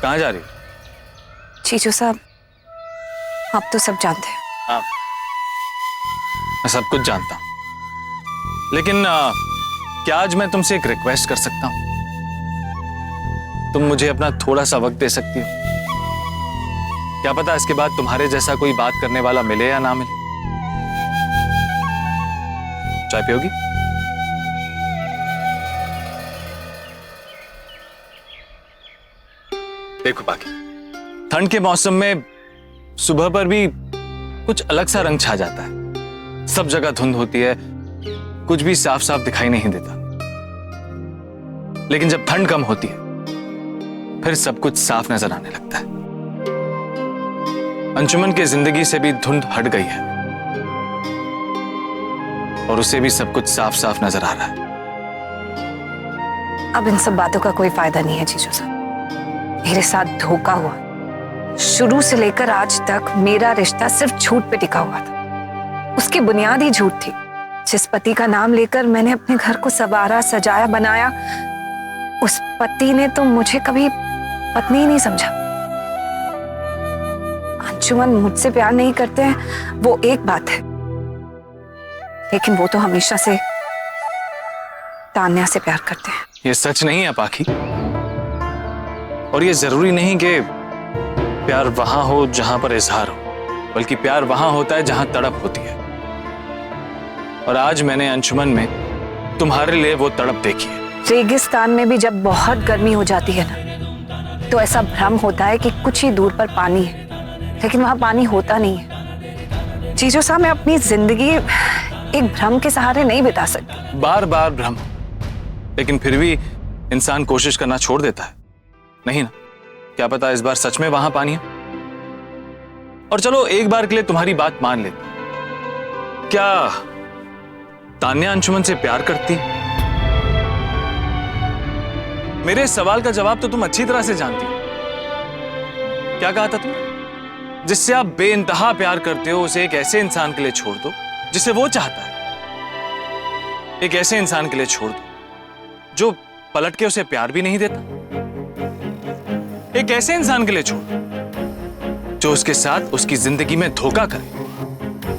कहाँ जा रही? चीचू साहब, आप तो सब जानते हैं। हाँ, मैं सब कुछ जानता हूं, लेकिन क्या आज मैं तुमसे एक रिक्वेस्ट कर सकता हूं? तुम मुझे अपना थोड़ा सा वक्त दे सकती हो? क्या पता इसके बाद तुम्हारे जैसा कोई बात करने वाला मिले या ना मिले। चाय पियोगी? देखो बाकी, ठंड के मौसम में सुबह पर भी कुछ अलग सा रंग छा जाता है। सब जगह धुंध होती है, कुछ भी साफ साफ दिखाई नहीं देता। लेकिन जब ठंड कम होती है फिर सब कुछ साफ नजर आने लगता है। अंशुमन की जिंदगी से भी धुंध हट गई है और उसे भी सब कुछ साफ साफ नजर आ रहा है। अब इन सब बातों का कोई फायदा नहीं है चीचू साहब। मेरे साथ धोखा हुआ। शुरू से लेकर आज तक मेरा रिश्ता सिर्फ झूठ पे टिका हुआ था। उसकी बुनियाद ही झूठ थी। जिस पति का नाम लेकर मैंने अपने घर को संवारा, सजाया, बनाया, उस पति ने तो मुझे कभी पत्नी ही नहीं समझा। अंशुमन मुझसे प्यार नहीं करते हैं वो एक बात है, लेकिन वो तो हमेशा से तान्या से प्यार करते हैं। ये सच नहीं है पाखी, और ये जरूरी नहीं कि प्यार वहां हो जहां पर इजहार हो, बल्कि प्यार वहां होता है जहां तड़प होती है। और आज मैंने अंशुमन में तुम्हारे लिए वो तड़प देखी है। रेगिस्तान में भी जब बहुत गर्मी हो जाती है ना, तो ऐसा भ्रम होता है कि कुछ ही दूर पर पानी है, लेकिन वहां पानी होता नहीं है। जीजू साहब, मैं अपनी जिंदगी एक भ्रम के सहारे नहीं बिता सकती। बार बार भ्रम, लेकिन फिर भी इंसान कोशिश करना छोड़ देता है, नहीं ना? क्या पता इस बार सच में वहां पानी है। और चलो एक बार के लिए तुम्हारी बात मान लेते, क्या तान्या अंशुमन से प्यार करती? मेरे सवाल का जवाब तो तुम अच्छी तरह से जानती हो। क्या कहा था तुमने? जिससे आप बेइंतहा प्यार करते हो उसे एक ऐसे इंसान के लिए छोड़ दो जिसे वो चाहता है। एक ऐसे इंसान के लिए छोड़ दो जो पलट के उसे प्यार भी नहीं देता। एक ऐसे इंसान के लिए छोड़ दो जो उसके साथ उसकी जिंदगी में धोखा करे।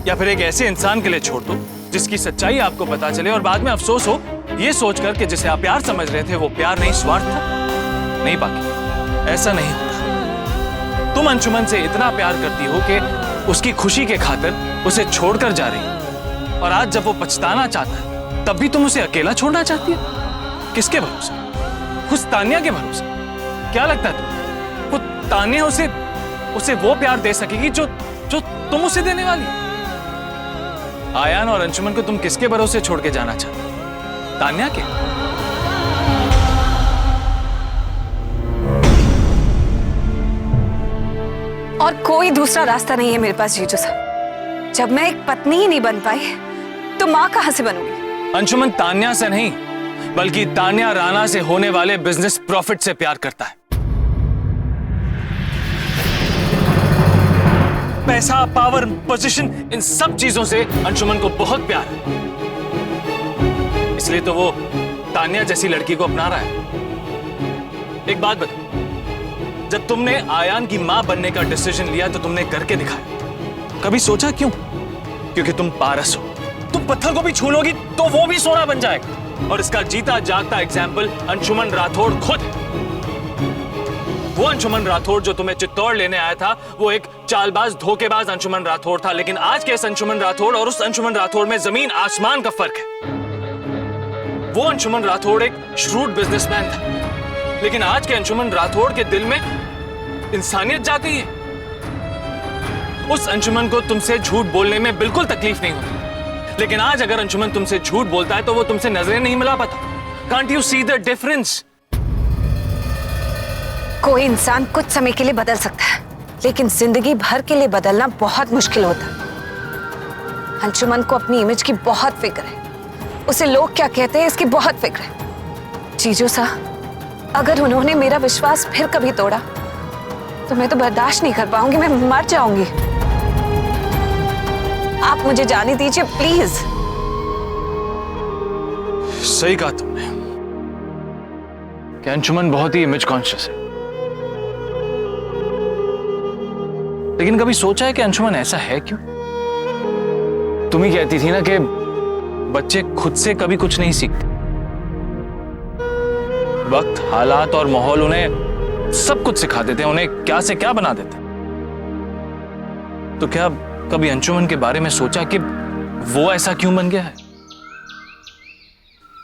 या फिर एक ऐसे इंसान के लिए छोड़ दो जिसकी सच्चाई आपको पता चले और बाद में अफसोस हो ये सोचकर कि जिसे आप प्यार समझ रहे थे वो प्यार नहीं, स्वार्थ था। नहीं पाकी, ऐसा नहीं होता। तुम अंशुमन से इतना प्यार करती हो कि उसकी खुशी के खातिर उसे छोड़कर जा रही, और आज जब वो पछताना चाहता है तब भी तुम उसे अकेला छोड़ना चाहती हो। किसके भरोसे? उस तान्या के भरोसे? क्या लगता है तुम्हें वो तान्या उसे वो प्यार दे सकेगी जो तुम उसे देने वाली? आयान और अंशुमन को तुम किसके भरोसे छोड़ के जाना चाहते हो? तान्या के? और कोई दूसरा रास्ता नहीं है मेरे पास जीजू साहब। जब मैं एक पत्नी ही नहीं बन पाई तो मां कहां से बनूंगी? अंशुमन तान्या से नहीं, बल्कि तान्या राणा से होने वाले बिजनेस प्रॉफिट से प्यार करता है। पैसा, पावर, पोजीशन, इन सब चीजों से अंशुमन को बहुत प्यार है। इसलिए तो वो तान्या जैसी लड़की को अपना रहा है। एक बात बताओ, जब तुमने आयान की मां बनने का डिसीजन लिया तो तुमने करके दिखाया। कभी सोचा क्यों? क्योंकि तुम पारस हो। तुम पत्थर को भी छू लोगी तो वो भी सोना बन जाएगा। और इसका जीता जागता एग्जाम्पल अंशुमन राठौड़ खुद है। वो अंशुमन राठौड़ जो तुम्हें चित्तौड़ लेने आया था वो एक चालबाज, धोखेबाज अंशुमन राठौड़ था। लेकिन आज के इस अंशुमन राठौड़ और उस अंशुमन राठौड़ में जमीन आसमान का फर्क है। वो अंशुमन राठौड़ एक श्रूड बिजनेसमैन था, लेकिन आज के अंशुमन राठौड़ के दिल में इंसानियत जाग गई है। उस अंशुमन को तुमसे झूठ बोलने में बिल्कुल तकलीफ नहीं होती, लेकिन आज अगर अंशुमन तुमसे झूठ बोलता है तो वो तुमसे नजरें नहीं मिला पाता। Can't you see the difference? कोई इंसान कुछ समय के लिए बदल सकता है, लेकिन जिंदगी भर के लिए बदलना बहुत मुश्किल होता है। अंशुमन को अपनी इमेज की बहुत फिक्र है। उसे लोग क्या कहते हैं इसकी बहुत फिक्र है। जीजू साहब, अगर उन्होंने मेरा विश्वास फिर कभी तोड़ा तो मैं तो बर्दाश्त नहीं कर पाऊंगी। मैं मर जाऊंगी। आप मुझे जाने दीजिए प्लीज। सही कहा तुमने कि अंशुमन बहुत ही इमेज कॉन्शियस है। लेकिन कभी सोचा है कि अंशुमन ऐसा है क्यों? तुम ही कहती थी ना कि बच्चे खुद से कभी कुछ नहीं सीखते। वक्त, हालात और माहौल उन्हें सब कुछ सिखा देते हैं, उन्हें क्या से क्या बना देते हैं। तो क्या कभी अंशुमन के बारे में सोचा कि वो ऐसा क्यों बन गया है?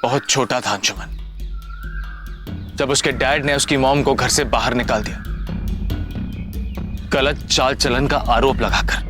बहुत छोटा था अंशुमन जब उसके डैड ने उसकी मॉम को घर से बाहर निकाल दिया, गलत चाल चलन का आरोप लगाकर।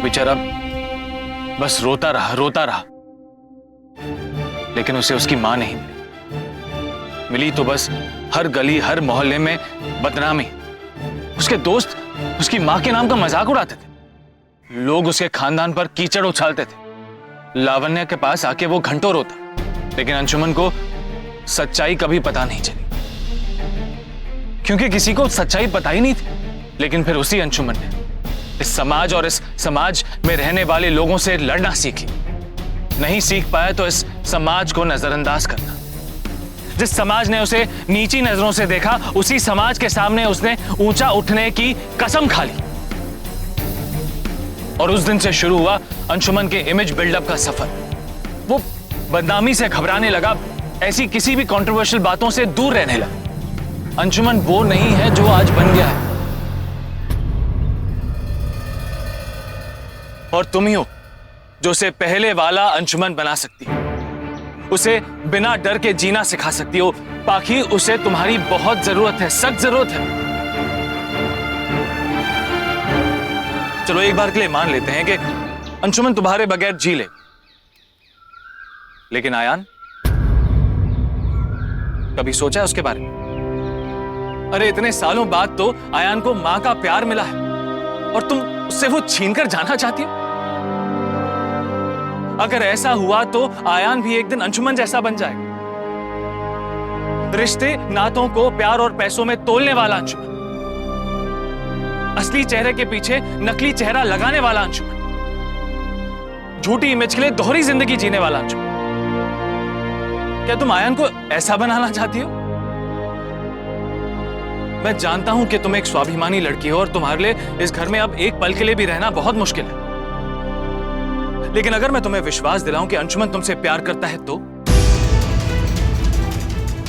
बेचारा बस रोता रहा, लेकिन उसे उसकी मां नहीं मिली तो बस हर गली हर मोहल्ले में बदनामी। उसके दोस्त उसकी मां के नाम का मजाक उड़ाते थे, लोग उसके खानदान पर कीचड़ उछालते थे। लावण्य के पास आके वो घंटों रोता, लेकिन अंशुमन को सच्चाई कभी पता नहीं चली, क्योंकि किसी को सच्चाई पता ही नहीं थी। लेकिन फिर उसी अंशुमन ने इस समाज और इस समाज में रहने वाले लोगों से लड़ना सीख ली। नहीं सीख पाया तो इस समाज को नजरअंदाज करना। जिस समाज ने उसे नीची नजरों से देखा, उसी समाज के सामने उसने ऊंचा उठने की कसम खा ली। और उस दिन से शुरू हुआ अंशुमन के इमेज बिल्डअप का सफर। वो बदनामी से घबराने लगा, ऐसी किसी भी कंट्रोवर्शियल बातों से दूर रहने लगा। अंशुमन वो नहीं है जो आज बन गया है। और तुम ही हो जो उसे पहले वाला अंशुमन बना सकती हो, उसे बिना डर के जीना सिखा सकती हो। पाखी, उसे तुम्हारी बहुत जरूरत है, सख्त जरूरत है। चलो एक बार के लिए मान लेते हैं कि अंशुमन तुम्हारे बगैर जी ले, लेकिन आयान, कभी सोचा है उसके बारे में? अरे इतने सालों बाद तो आयान को मां का प्यार मिला है और तुम उससे वो छीनकर जाना चाहती हो। अगर ऐसा हुआ तो आयान भी एक दिन अंशुमन जैसा बन जाएगा। रिश्ते नातों को प्यार और पैसों में तोलने वाला अंशुमन, असली चेहरे के पीछे नकली चेहरा लगाने वाला अंशुमन, झूठी इमेज के लिए दोहरी जिंदगी जीने वाला अंशुमन। क्या तुम आयान को ऐसा बनाना चाहती हो? मैं जानता हूं कि तुम एक स्वाभिमानी लड़की हो और तुम्हारे लिए इस घर में अब एक पल के लिए भी रहना बहुत मुश्किल है। लेकिन अगर मैं तुम्हें विश्वास दिलाऊं कि अंशुमन तुमसे प्यार करता है तो,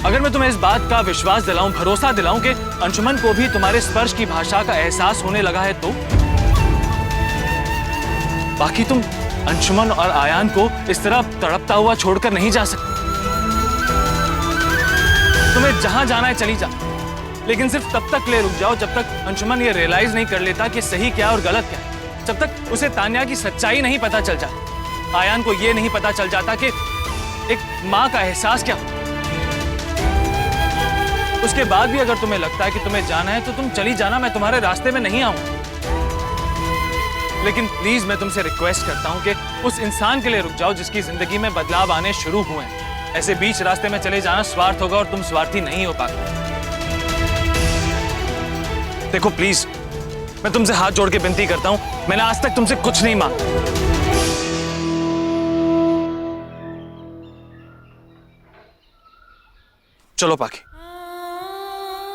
अगर मैं तुम्हें इस बात का विश्वास दिलाऊं, भरोसा दिलाऊं कि अंशुमन को भी तुम्हारे स्पर्श की भाषा का एहसास होने लगा है तो, बाकी तुम अंशुमन और आयान को इस तरह तड़पता हुआ छोड़कर नहीं जा सकते। तुम्हें जहां जाना है चली जा, लेकिन सिर्फ तब तक ले रुक जाओ जब तक अंशुमन ये रियलाइज नहीं कर लेता कि सही क्या और गलत क्या है। जब तक उसे तान्या की सच्चाई नहीं पता चल जाती, आयान को ये नहीं पता चल जाता कि एक मां का एहसास क्या होता। उसके बाद भी अगर तुम्हें लगता है कि तुम्हें जाना है तो तुम चली जाना, मैं तुम्हारे रास्ते में नहीं आऊंगा। लेकिन प्लीज मैं तुमसे रिक्वेस्ट करता हूं कि उस इंसान के लिए रुक जाओ जिसकी जिंदगी में बदलाव आने शुरू हुए हैं। ऐसे बीच रास्ते में चले जाना स्वार्थ होगा और तुम स्वार्थी नहीं हो पाते। देखो प्लीज, मैं तुमसे हाथ जोड़ के विनती करता हूं, मैंने आज तक तुमसे कुछ नहीं मांगा। चलो पाखी,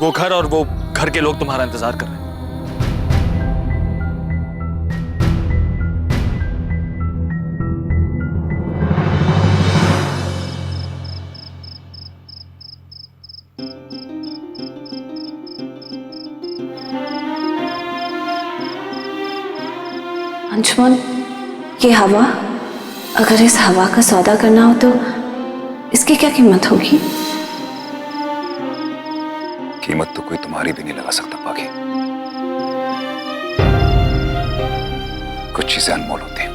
वो घर और वो घर के लोग तुम्हारा इंतजार कर रहे हैं। अंशुमन, ये हवा, अगर इस हवा का सौदा करना हो तो इसकी क्या कीमत होगी? कीमत तो कोई तुम्हारी भी नहीं लगा सकता पाखी। कुछ चीजें अनमोल होती हैं।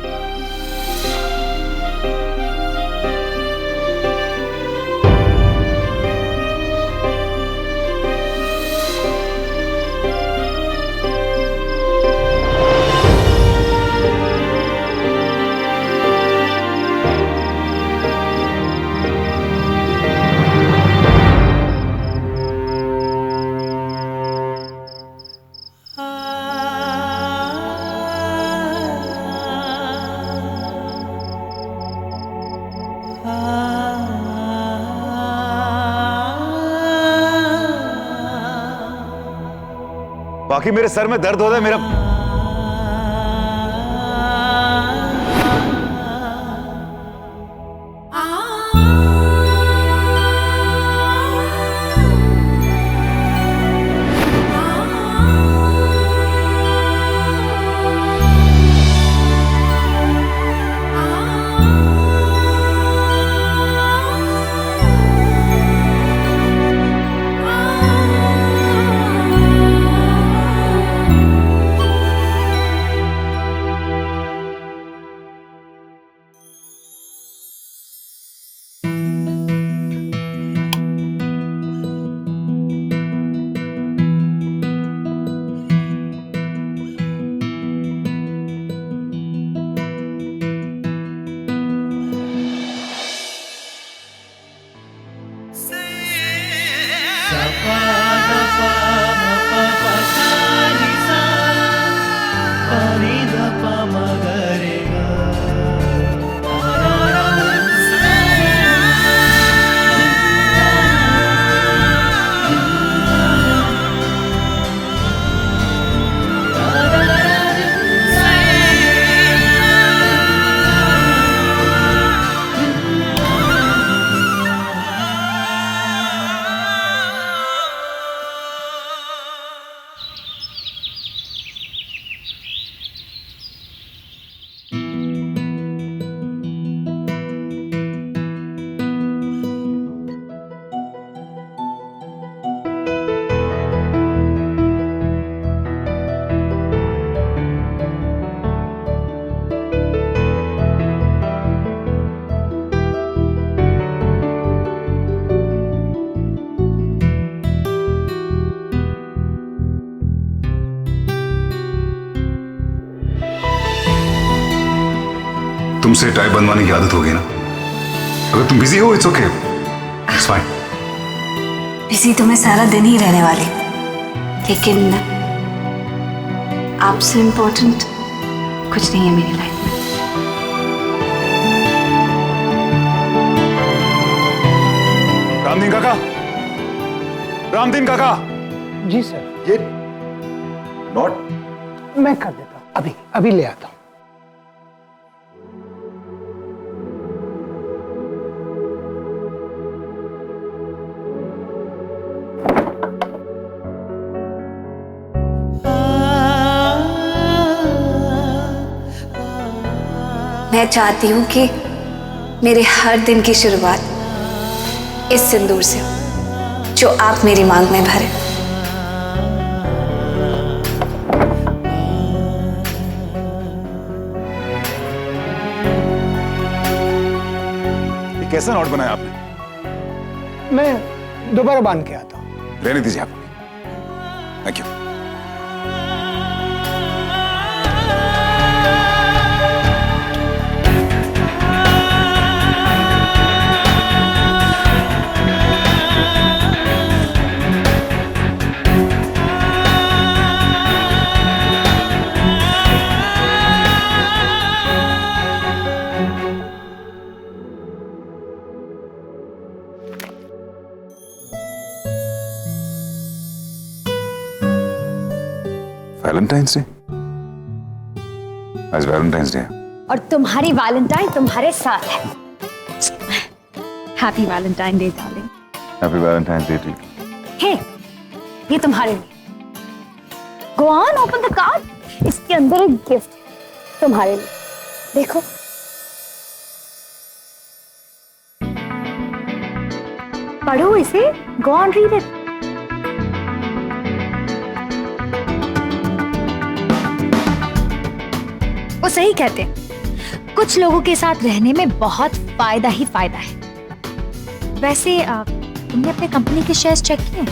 बाकी मेरे सर में दर्द होता है मेरा। तुमसे टाई बनवाने की आदत हो गई ना। अगर तुम बिजी हो it's okay, it's fine. Busy तो मैं सारा दिन ही रहने वाली, लेकिन आपसे इम्पोर्टेंट कुछ नहीं है मेरी लाइफ में। रामदीन काका, रामदीन काका। जी सर। ये नोट मैं कर देता हूँ, अभी अभी ले आता हूँ। मैं चाहती हूँ कि मेरे हर दिन की शुरुआत इस सिंदूर से हो जो आप मेरी मांग में भरे। ये कैसा नोट बनाया आपने? मैं दोबारा बांध के आता हूँ। रहने दीजिए आप। Thank you. वैलेंटाइंस डे, आज वैलेंटाइंस डे है और तुम्हारी वैलेंटाइन तुम्हारे साथ है। Happy Valentine Day darling. Happy Valentine's Day to you. Hey, ये तुम्हारे लिए। Go on, open the card. इसके अंदर एक गिफ्ट है तुम्हारे लिए, देखो। पढ़ो इसे, गो ऑन रीड इट। वो सही कहते हैं, कुछ लोगों के साथ रहने में बहुत फायदा ही फायदा है। वैसे तुमने अपने कंपनी के शेयर्स चेक किए?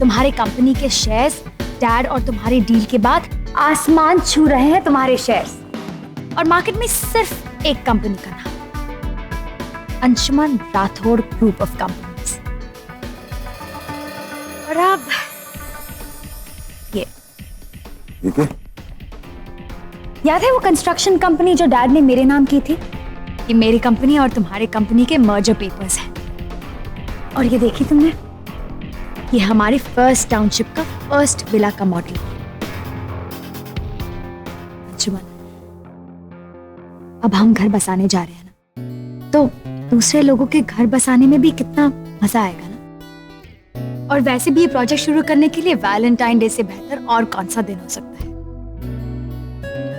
तुम्हारे कंपनी के शेयर्स डैड और तुम्हारी डील के बाद आसमान छू रहे हैं तुम्हारे शेयर्स। और मार्केट में सिर्फ एक कंपनी का नाम, Anshuman Rathore group of companies. और अब ये याद है वो कंस्ट्रक्शन कंपनी जो डैड ने मेरे नाम की थी? ये मेरी कंपनी और तुम्हारे कंपनी के मर्जर पेपर्स हैं। और ये देखी तुमने, ये हमारे फर्स्ट टाउनशिप का फर्स्ट विला का मॉडल। अंशुमन, अब हम घर बसाने जा रहे हैं ना, तो दूसरे लोगों के घर बसाने में भी कितना मजा आएगा ना। और वैसे भी ये प्रोजेक्ट शुरू करने के लिए वैलेंटाइन डे से बेहतर और कौन सा दिन हो सकता है।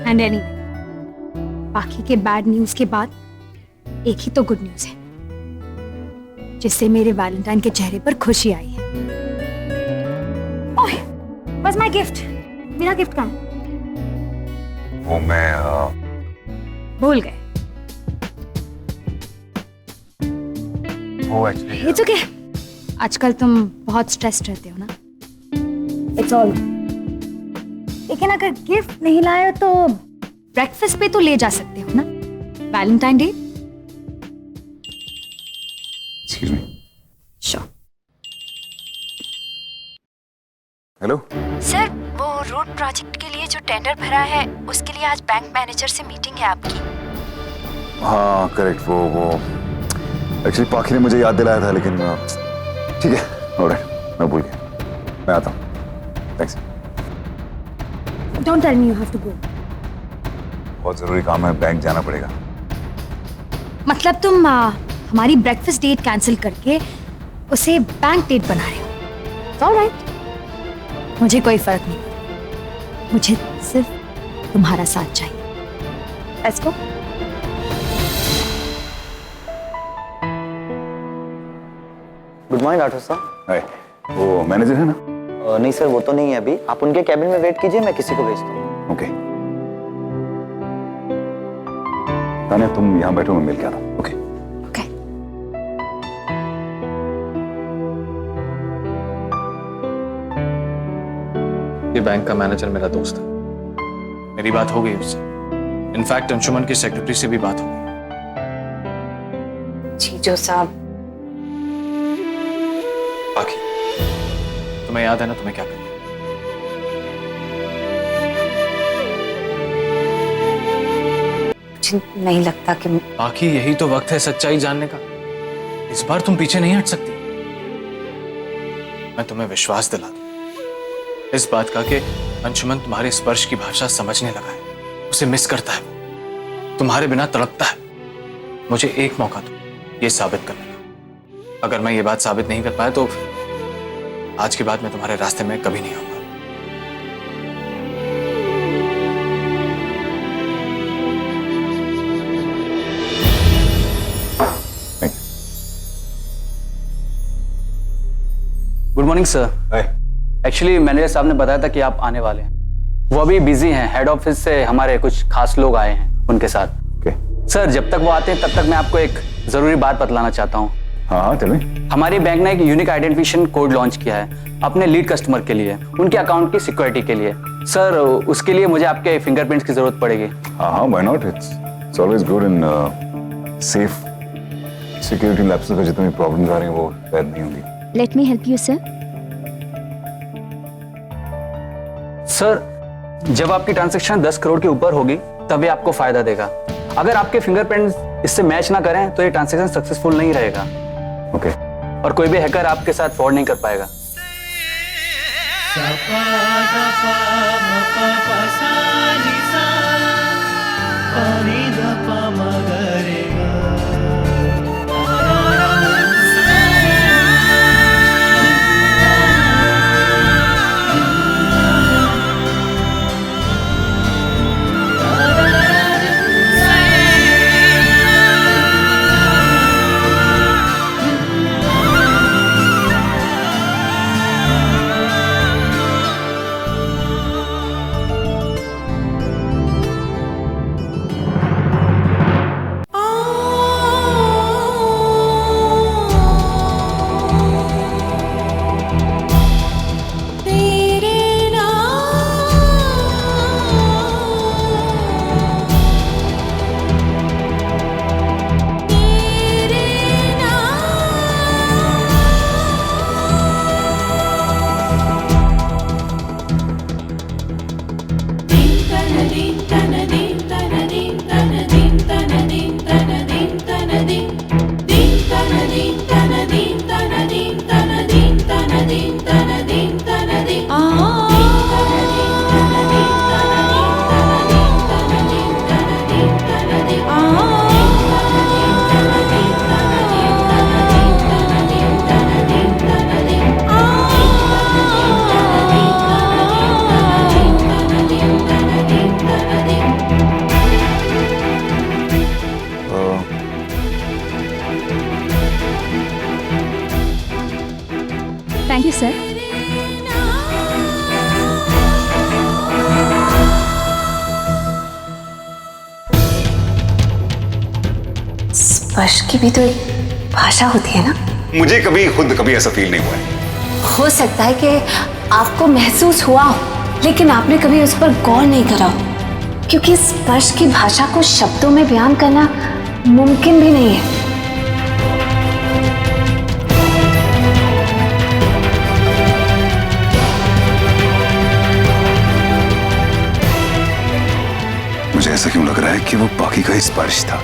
एंड एनीवे, बाकी के बैड न्यूज के बाद एक ही तो गुड न्यूज है, जिससे मेरे वैलेंटाइन के चेहरे पर खुशी आई है। ओह, बस माय गिफ्ट, मेरा गिफ्ट कहाँ है? वो मैं भूल गए। वो एक्चुअली इट्स ओके। आजकल तुम बहुत स्ट्रेस्ड रहते हो ना। It's all. लेकिन अगर गिफ्ट नहीं लाए तो ब्रेकफास्ट पे तो ले जा सकते हो ना, Valentine day. Excuse me. Sure. Hello. Sir, वो रोड प्रोजेक्ट के लिए जो टेंडर भरा है उसके लिए आज बैंक मैनेजर से मीटिंग है आपकी। हाँ करेक्ट, वो एक्चुअली पाखी ने मुझे याद दिलाया था, लेकिन ठीक है, ऑलराइट, मैं भूल गया। मैं आता हूँ, thanks. Don't tell me you have to go. बहुत जरूरी काम है, बैंक जाना पड़ेगा। मतलब तुम हमारी ब्रेकफास्ट डेट कैंसिल करके उसे बैंक डेट बना रहे हो। ऑलराइट, मुझे कोई फर्क नहीं पड़ता, मुझे सिर्फ तुम्हारा साथ चाहिए। Let's go. Good morning doctor साहब। हाय, वो मैनेजर है ना? नहीं सर, वो तो नहीं है अभी। आप उनके कैबिन में वेट कीजिए, मैं किसी को भेजता हूँ। ओके। तान्या तुम यहाँ बैठो, मैं मिल के आता हूँ। ओके। ओके। ये बैंक का मैनेजर मेरा दोस्त है, मेरी बात हो गई उससे। इनफैक्ट अंशुमन की सेक्रेटरी से भी बात हो गई। जीजो साहब, बाकी तुम्हें याद है ना तुम्हें क्या करना है? मुझे नहीं लगता कि बाकी यही तो वक्त है सच्चाई जानने का। इस बार तुम पीछे नहीं हट सकती। मैं तुम्हें विश्वास दिला दूं इस बात का कि अंशुमन तुम्हारे स्पर्श की भाषा समझने लगा है, उसे मिस करता है, वो तुम्हारे बिना तड़पता है। मुझे एक मौका दो ये साबित करने का। अगर मैं ये बात साबित नहीं कर पाया तो आज के बाद मैं तुम्हारे रास्ते में कभी नहीं आऊंगा। Good morning sir. Hi. Actually manager साहब ने बताया था कि आप आने वाले हैं। वो अभी बिजी हैं, हेड ऑफिस से हमारे कुछ खास लोग आए हैं उनके साथ। ओके। सर, जब तक वो आते हैं तब तक मैं आपको एक जरूरी बात बतलाना चाहता हूँ। हाँ टेल मी। हमारी बैंक ने एक यूनिक आइडेंटिफिकेशन कोड लॉन्च किया है अपने लीड कस्टमर के लिए, उनके अकाउंट की सिक्योरिटी के लिए। सर, उसके लिए मुझे आपके फिंगरप्रिंट्स की जरूरत पड़ेगी। हाँ, why not, it's always good in safe security labs में जितनी प्रॉब्लम्स आ रही हैं वो पैदा नहीं होंगी। Let me help you sir. Sir, जब आपकी ट्रांजैक्शन 10 करोड़ के ऊपर होगी तभी आपको फायदा देगा। अगर आपके फिंगरप्रिंट्स इससे मैच ना करें तो ये ट्रांजैक्शन सक्सेसफुल नहीं रहेगा। ओके। और कोई भी हैकर आपके साथ फ्रॉड नहीं कर पाएगा। सर। स्पर्श की भी तो एक भाषा होती है ना। मुझे कभी ऐसा फील नहीं हुआ है। हो सकता है कि आपको महसूस हुआ हो, लेकिन आपने कभी उस पर गौर नहीं करा हो, क्योंकि स्पर्श की भाषा को शब्दों में बयान करना मुमकिन भी नहीं है। मुझे ऐसा क्यों लग रहा है कि वो बाकी का ही स्पर्श था।